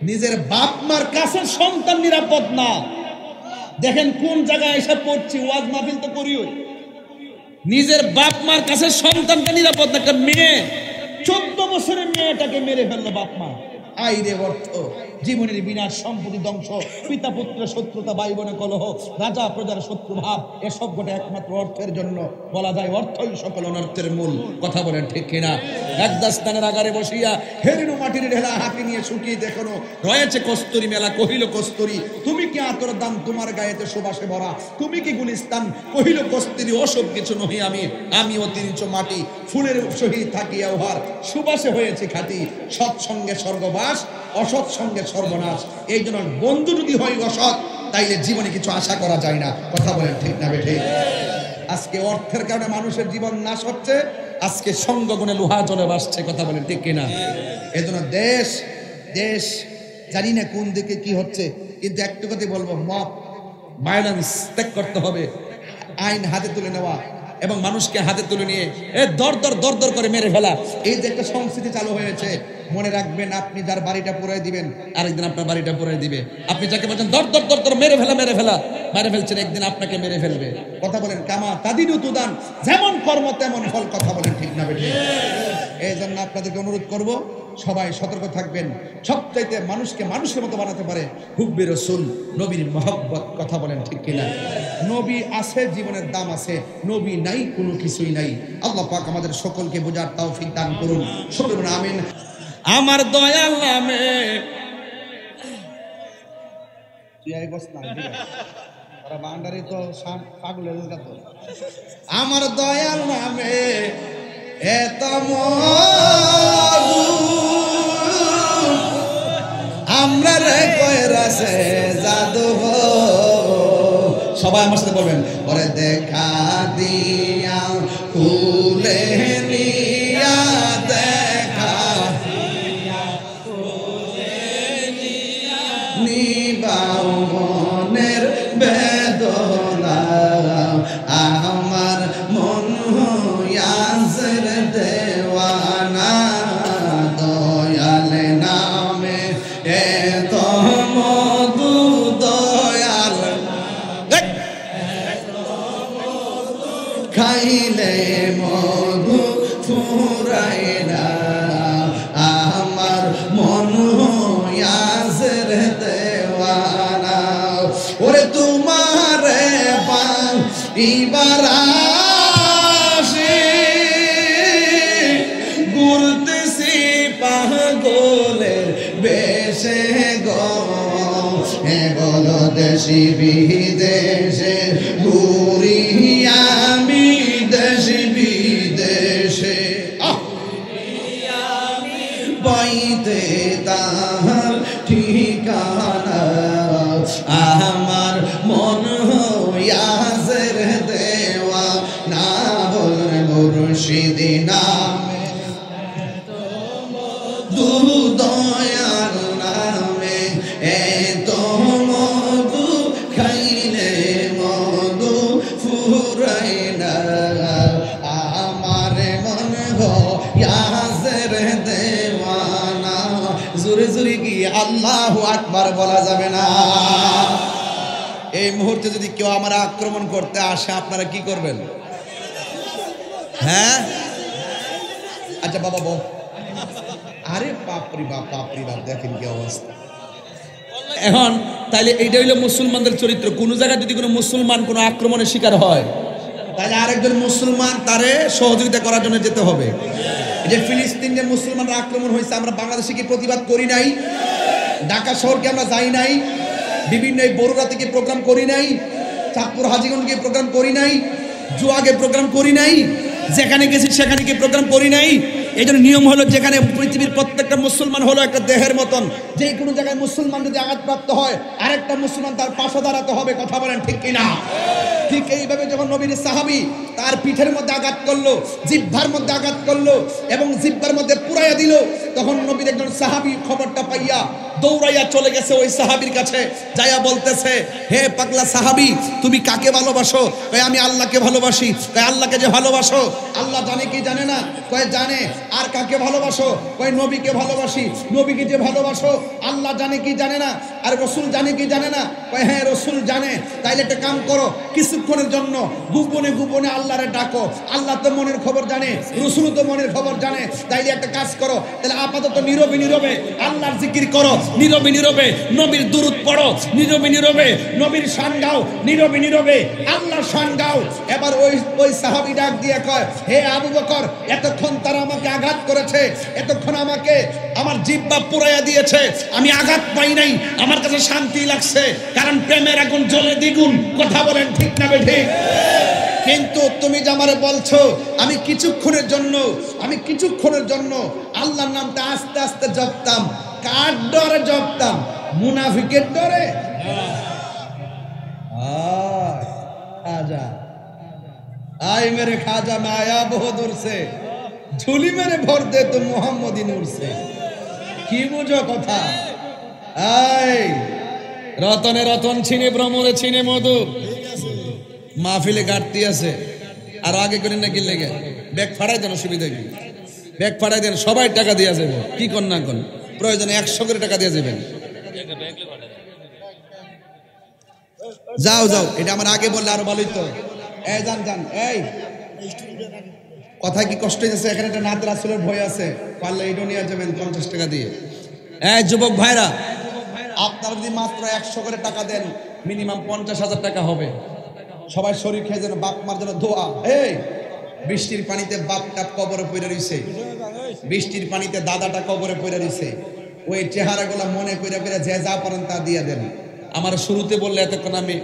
নিজের বাপ মার কাছে সন্তান নিরাপদ না। দেখেন কোন জায়গায় এসে পড়ছি, ওয়াজ মাহফিল তো করিও। নিজের বাপ মার কাছে সন্তানটা নিরাপদ না। একটা মেয়ে 14 বছরের মেয়েটাকে মেরে ফেললো বাপ মা। আইরে অর্থ, জীবনের বিনাশ, সম্পত্তি ধ্বংস, পিতা পুত্রের শত্রুতা, ভাই বোনের কলহ, রাজা প্রজার শত্রু ভাব, এসব ঘটে একমাত্র অর্থের জন্য। বলা যায় অর্থই সকল অনর্থের মূল। কথা বলেন ঠিক কিনা? একদাস্তানের আগারে বসিয়া হেরিনু মাটির ঢেলা হাতে নিয়ে শুকিয়ে দেখো রয়েছে কস্তুরী মেলা। কহিল কস্তুরী তুমি কি আতর দান, তোমার গায়েতে সুবাসে ভরা। তুমি কি গুলিস্তান, কহিল কস্তুরী ওসব কিছু নহি আমি। আমি অতিরিচ মাটি, ফুলের সহিত থাকিয়া উহার সুবাসে হয়েছে খাঁটি। সৎসঙ্গে স্বর্গবাস, অসৎ সঙ্গে সর্বনাশ। এই জন্য বন্ধু যদি হয় অসৎ, তাইলে জীবনে কিছু আশা করা যায় না। কথা বলেন ঠিক না বেঠিক? আজকে অর্থের কারণে মানুষের জীবন নাশ হচ্ছে, আজকে সঙ্গ গুণে লোহা জলে ভাসছে। কথা বলেন ঠিক কিনা? এই জন্য দেশ দেশ জানি না কোন দিকে কি হচ্ছে, কিন্তু একটু কথা বলবো, মব ভায়োলেন্স ত্যাগ করতে হবে। আইন হাতে তুলে নেওয়া এবং মানুষকে হাতে তুলে নিয়ে দর দর দর দর করে মেরে ফেলা, এই যে একটা সংস্কৃতি চালু হয়েছে। মনে রাখবেন, আপনি যার বাড়িটা পুরাই দিবেন, আরেকদিন আপনার বাড়িটা পুরাই দিবে। আপনি যাকে বলছেন দর দর দর দর মেরে ফেলা মেরে ফেলা, মেরে ফেলছেন, একদিন আপনাকে মেরে ফেলবে। কথা বলেন কামা তাদিনু তুদান, যেমন কর্ম তেমন ফল। কথা বলেন ঠিক না বেঠিক? এই জন্য আপনাদেরকে অনুরোধ করব, সবাই সতর্ক থাকবেন। সবচাইতে মানুষকে মানুষের মতো বানাতে পারে হুব্বে রাসূল, নবীর মহব্বত। কথা বলেন ঠিক কিনা? নবী আছে, জীবনের দাম আছে। নবী নাই, কোনো কিছুই নাই। আল্লাহ পাক আমাদের সকলকে বোঝার তৌফিক দান করুন। সকলে বলুন আমিন। আমার দয়াল নামে আমার দয়াল নামে এত আমরা রে কয়রাছে জাদু। সবাই আমার সাথে বলবেন, ওরে দেখা দিয়া খুলে নিয়া, দেখা নিবাও মনের বেদনা। আমার মন হইয়াছের দেওয়ানা, দয়াল নামে এত মধু। দয়াল খাইলে মধু ফুরায় না, আমার মন হইয়াছের দেওয়ানা। ওরে তোমারে পাইবার আশে ঘুরতেছি পাগলের বেশে গো। এগোল দেশি বিদেশে ঘুরি আমি, দেশি বিদেশে পাইতে তাহার ঠিকানা। আমার মন হইয়াছের দেওয়া না, বল মুর্শিদি নামে দু দয়াল নামে এত মধু, খাইলে মধু ফুরায় না। আমার মন হইয়াছের দেওয়ানা। জোরে জোরে কি আল্লাহু আকবার বলা যাবে না? এই মুহূর্তে যদি কেউ আমার আক্রমণ করতে আসে, আপনারা কি করবেন? হ্যাঁ, আচ্ছা বাবা বল। আরে বাপরি বাপ, বাপরি বাপ, দেখেন কি অবস্থা। এখন তাইলে এইটা হইলো মুসলমানদের চরিত্র। কোন জায়গায় যদি কোনো মুসলমান কোনো আক্রমণের শিকার হয়, তাহলে আরেকজন মুসলমান তারে সহযোগিতা করার জন্য যেতে হবে। যে ফিলিস্তিনে মুসলমানরা আক্রমণ হয়েছে, আমরা বাংলাদেশে কি প্রতিবাদ করি নাই? ঢাকা শহরকে আমরা যাই নাই? বিভিন্ন এই বড়ুরা থেকে প্রোগ্রাম করি নাই? চাঁদপুর হাজীগঞ্জকে প্রোগ্রাম করি নাই? জুয়াগে প্রোগ্রাম করি নাই? যেখানে গেছি সেখানে কি প্রোগ্রাম করি নাই? এই জন্য নিয়ম হলো, যেখানে পৃথিবীর প্রত্যেকটা মুসলমান হলো একটা দেহের মতন, যে কোনো জায়গায় মুসলমান যদি আঘাতপ্রাপ্ত হয়, আরেকটা মুসলমান তার পাশে দাঁড়াতে হবে। কথা বলেন ঠিক কিনা? ঠিক এইভাবে যখন নবীর সাহাবী তার পিঠের মধ্যে আঘাত করলো, জিহ্বার মধ্যে আঘাত করলো এবং জিহ্বার মধ্যে পুরাইয়া দিল, তখন নবীর একজন সাহাবী খবরটা পাইয়া দৌড়াইয়া চলে গেছে ওই সাহাবীর কাছে, যাইয়া বলতেছে, হে পাগলা সাহাবী, তুমি কাকে ভালোবাসো? কয় আমি আল্লাহকে ভালোবাসি। কয় আল্লাহকে যে ভালোবাসো, আল্লাহ জানে কি জানে না? কয় জানে। আর কাকে ভালোবাসো? কয় নবীকে ভালোবাসি। নবীকে যে ভালোবাসো, আল্লাহ জানে কি জানে না? আর রাসূল জানে কি জানে না? কয় হ্যাঁ রাসূল জানে। তাইলে একটা কাম করো, কিছুক্ষণের জন্য গোপনে গোপনে আল্লাহরে ডাকো। আল্লাহ তো মনের খবর জানে, রাসূল তো মনের খবর জানে। তাইলে একটা কাজ করো, তাহলে আপাতত নীরবে নীরবে আল্লাহর জিকির করো, নীরবে নীরবে নবীর দুরূদ পড়ো, নীরবে নীরবে নবীর শান গাও, নীরবে নীরবে আল্লাহর শান গাও। এবার ওই সাহাবী ডাক দিয়ে কয়, হে আবু বকর, এতক্ষণ তারা আমাকে আঘাত করেছে, এতক্ষণ আমাকে আমার জিহ্বা পুরাইয়া দিয়েছে, আমি আঘাত পাই নাই, আমার কাছে শান্তি লাগছে, কারণ প্রেমের আগুন জ্বলে দ্বিগুণ। কথা বলেন ঠিক না বেঠিক? কিন্তু তুমি যে আমারে বলছো, আমি কিছুক্ষণের জন্য আল্লাহর নামটা আস্তে আস্তে জপতাম। কার ডরে জপতাম? মুনাফিকের ডরে। খাজা আয় মেরে খাজা में आया बहुत दूर से झूली मेरे भर दे तो मोहम्मदी नूर से। কি বুঝো কথা? আয় রতনে রতন ছিনে ভ্রমরে ছিনে মধু, মাহফিলে গাড়তি আছে। আর আগে করে নাকি লেগে ব্যাগ ফাড়াই দেন, অসুবিধা কি? ব্যাগ ফাড়াই দেন, সবাই টাকা দিয়ে যাবে, কি কর না কর, প্রয়োজনে 100 করে টাকা দিয়ে যাবেন। যাও যাও, এটা আমার আগে বললে আরো ভালোই তো। এই যান যান, এই কথা কি কষ্ট হয়েছে? এখানে একটা নাত রাসূলের ভয় আছে, পারলে এটা নিয়ে যাবেন 50 টাকা দিয়ে। এই যুবক ভাইরা, আপনারা যদি মাত্র 100 করে টাকা দেন, মিনিমাম 50,000 টাকা হবে। সবাই শরীর খেয়ে যেন বাপ মার জন্য দোয়া। এই বৃষ্টির পানিতে বাপটা কবরে পড়ে রইছে, বৃষ্টির পানিতে দাদাটা কবরে পড়ে রইছে, ওই চেহারাগুলো মনে করে করে যে যা পারেন তা দিয়ে দেন। আমার শুরুতে বললে এতক্ষণ আমি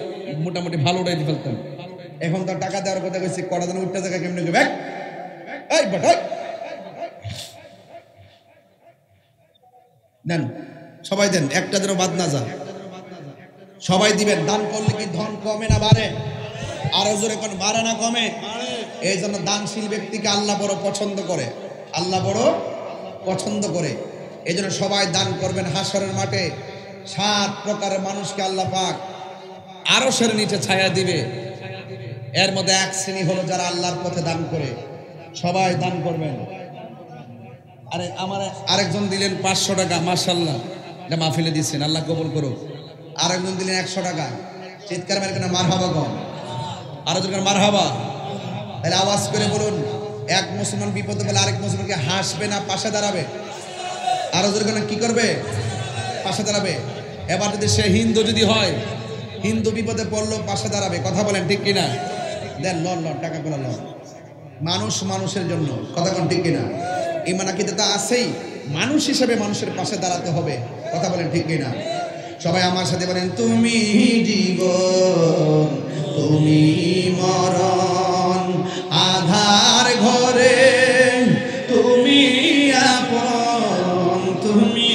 মোটামুটি ভালো উঠাই ফেলতাম, এখন তো টাকা দেওয়ার কথা কইছি, কটা দিন উঠতে জায়গা কেমনে যাবে? এই বাটাই দেন, সবাই দেন, একটা যেন বাদ না যায়, সবাই দিবেন। দান করলে কি ধন কমে না বাড়ে? আরো জোরে কোন বাড়ে না কমে? এই জন্য দানশীল ব্যক্তিকে আল্লাহ বড় পছন্দ করে, আল্লাহ বড় পছন্দ করে। এই জন্য সবাই দান করবেন। হাসরের মাঠে 7 প্রকারের মানুষকে আল্লাহ পাক আরশের নিচে ছায়া দিবে। এর মধ্যে এক শ্রেণী হলো যারা আল্লাহর পথে দান করে। সবাই দান করবেন। আরে আমার আরেকজন দিলেন 500 টাকা, মাশাআল্লাহ, এটা মাহফিলে দিচ্ছেন, আল্লাহ কবুল করুক। আরেকজন দিলেন 100 টাকা, চিৎকার মেরে কেন মারহাবা কম, আরো জন মারহাবা। তাহলে আওয়াজ করে বলুন, এক মুসলমান বিপদে পেলে আরেক মুসলমানকে হাসবে না পাশে দাঁড়াবে? আরো জন কি করবে? পাশে দাঁড়াবে। এবার যদি সে হিন্দু যদি হয়, হিন্দু বিপদে পড়লো পাশে দাঁড়াবে। কথা বলেন ঠিক কিনা? দেন লন লন, টাকা গুলো লন। মানুষ মানুষের জন্য, কথা বলেন ঠিক কিনা? ইমান আকীদা তো আছেই, মানুষ হিসেবে মানুষের পাশে দাঁড়াতে হবে। কথা বলেন ঠিক কিনা? সবাই আমার সাথে বলেন, তুমি জীবন তুমি মরণ, আধার ঘরে তুমি আপন, তুমি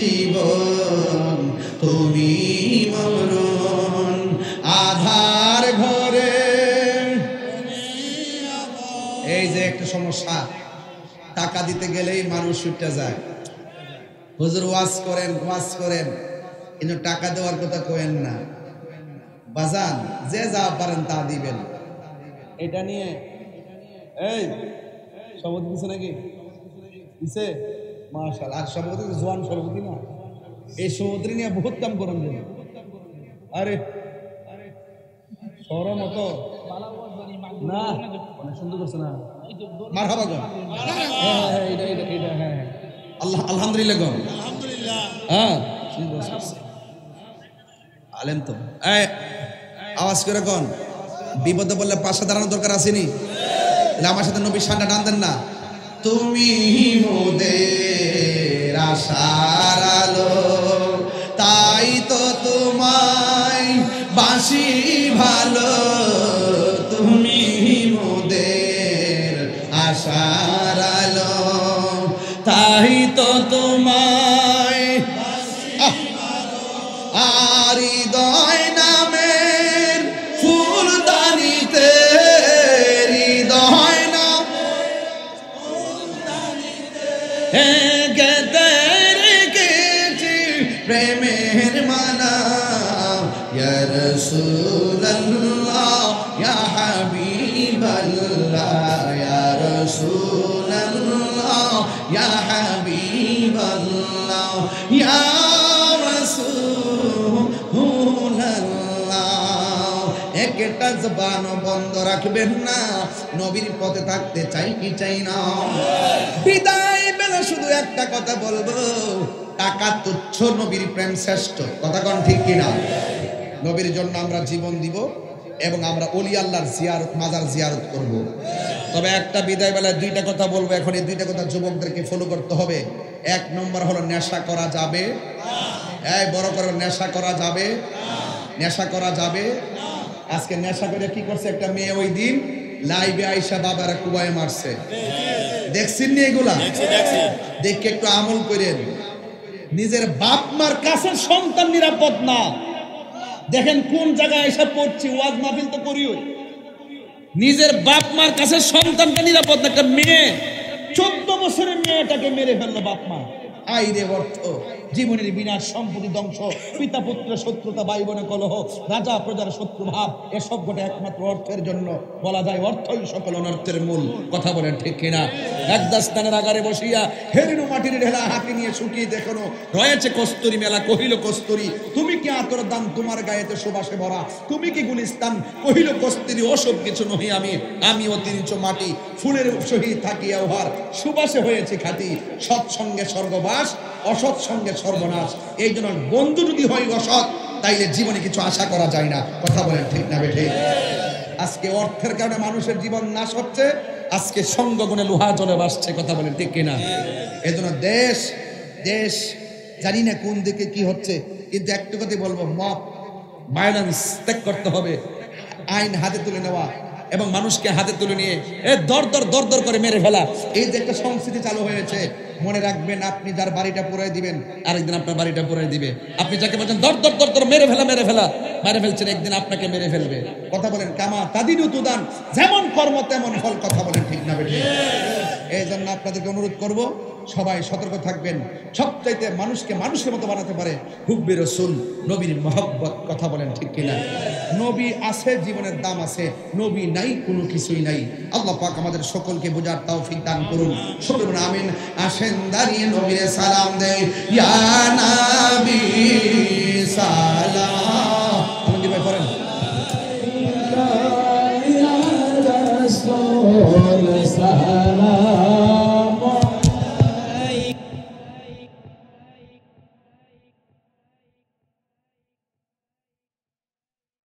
জীবন তুমি মরণ, আধার ঘরে। এই যে একটা সমস্যা, টাকা দিতে গেলেই মানুষ উঠে যায়। হুজুর ওয়াজ করেন, কিন্তু টাকা দেওয়ার কথা কইেন না বাজান, যে যা পারেন তা দিবেন। এটা নিয়ে এই সভাপতি দিছে নাকি? দিছে, মাশাআল্লাহ। আর সভাপতি জোয়ান সভাপতি না, এই সভাপতি নিয়ে বহুত কাম করেন। আরে সরম মতো না, অনেক সুন্দর করছে না, মারহাবা গো। হ্যাঁ আল্লাহ, আলহামদুলিল্লাহ গো, হ্যাঁ আলেম তো। আওয়াজ করে কোন বিপদে বললে পাশে দাঁড়ানোর দরকার আসেনি? আমার সাথে নবীর শানটা টান দেন না। তুমি মোদের আশার আলো, তাই তো তোমায় বাসি ভালো, তুমি মোদের আশার আলো, তাই তো তোমায় আর হৃদয় নামের ফুলদানিতে, হৃদয় নাম গেতে রেখেছি প্রেমের মালা ইয়া রাসূলুল্লাহ ইয়া হাবিবাল্লাহ ইয়া রাসূলুল্লাহ ইয়া হাবিবাল্লাহ ইয়া একটা জবান বন্ধ রাখবেন না। নবীর পথে থাকতে চাই কি চাই না? বিদায় বেলা শুধু একটা কথা বলবো, টাকা তুচ্ছ, নবীর প্রেম শ্রেষ্ঠ। কথা কোন ঠিক কিনা? নবীর জন্য আমরা জীবন দিব এবং আমরা ওলি আল্লাহর জিয়ারত, মাজার জিয়ারত করব। তবে একটা বিদায় বেলায় দুইটা কথা বলবো। এখন এই দুইটা কথা যুবকদেরকে ফলো করতে হবে। এক নম্বর হলো নেশা করা যাবে, এই বড় করে নেশা করা যাবে, নেশা করা যাবে। আজকে নেশা করে কি করছে একটা মেয়ে, ওই দিন লাইভে আইসা বাবারা কুবায় মারছে, দেখছেন নি এগুলা? দেখে একটু আমল করেন। নিজের বাপ মার কাছে সন্তান নিরাপদ না। দেখেন কোন জায়গায় এসে পড়ছি, ওয়াজ মাহফিল তো করি। নিজের বাপ মার কাছে সন্তানটা নিরাপদ না। একটা মেয়ে 14 বছরের মেয়েটাকে মেরে ফেললো বাপ মা। আইরে অর্থ, জীবনের বিনাশ, সম্পত্তি ধ্বংস, পিতা পুত্রের শত্রুতা, ভাই বোনের কলহ, রাজা প্রজার শত্রু ভাব, এসব ঘটে একমাত্র অর্থের জন্য। বলা যায় অর্থই সকল অনর্থের মূল। কথা বলেন ঠিক কিনা? একদাস্তানের আগারে বসিয়া হেরিনু মাটির ঢেলা হাতে নিয়ে শুকিয়ে দেখো রয়েছে কস্তুরী মেলা। কহিল কস্তুরী তুমি কি আতর দান, তোমার গায়েতে সুবাসে ভরা, তুমি কি গুলিস্তান? কহিল কস্তুরী ওসব কিছু নহি আমি, আমি অতিরিচ মাটি, ফুলের সহিত থাকিয়া উহার সুবাসে হয়েছে খাঁটি। সৎসঙ্গে স্বর্গবাস, অসৎ সঙ্গে সর্বনাশ। এই জন্য বন্ধু যদি হয় অসৎ, তাইলে জীবনে কিছু আশা করা যায় না। কথা বলেন ঠিক না বেঠিক? আজকে অর্থের কারণে মানুষের জীবন নাশ হচ্ছে, আজকে সঙ্গ গুণে লোহা জলে ভাসছে। কথা বলেন ঠিক কিনা? এই জন্য দেশ দেশ জানি না কোন দিকে কি হচ্ছে, কিন্তু একটু কথা বলবো, মব ভায়োলেন্স ত্যাগ করতে হবে। আইন হাতে তুলে নেওয়া এবং মানুষকে হাতে তুলে নিয়ে দর দর দর দর করে মেরে ফেলা, এই যে একটা সংস্কৃতি চালু হয়েছে। মনে রাখবেন, আপনি যার বাড়িটা পুরাই দিবেন, আরেকদিন আপনার বাড়িটা পুরাই দিবে। আপনি যাকে বলছেন দর দর দর দর মেরে ফেলা মেরে ফেলা, মেরে ফেলছেন, একদিন আপনাকে মেরে ফেলবে। কথা বলেন কামা তাদিনু তুদান, যেমন কর্ম তেমন ফল। কথা বলেন ঠিক না বেঠিক? এই জন্য আপনাদেরকে অনুরোধ করব, সবাই সতর্ক থাকবেন। সবচাইতে মানুষকে মানুষের মতো বানাতে পারে হুব্বে রাসূল, নবীর মহব্বত। কথা বলেন ঠিক কিনা? নবী আছে, জীবনের দাম আছে। নবী নাই, কোনো কিছুই নাই। আল্লাহ পাক আমাদের সকলকে বোঝার তৌফিক দান করুন। সকলে বলুন আমিন। আসেন দাঁড়িয়ে নবীর সালাম দেই, ইয়া নবী সালাম। আমাদের ভাই পড়েন, ইয়া রাসূল সালাম।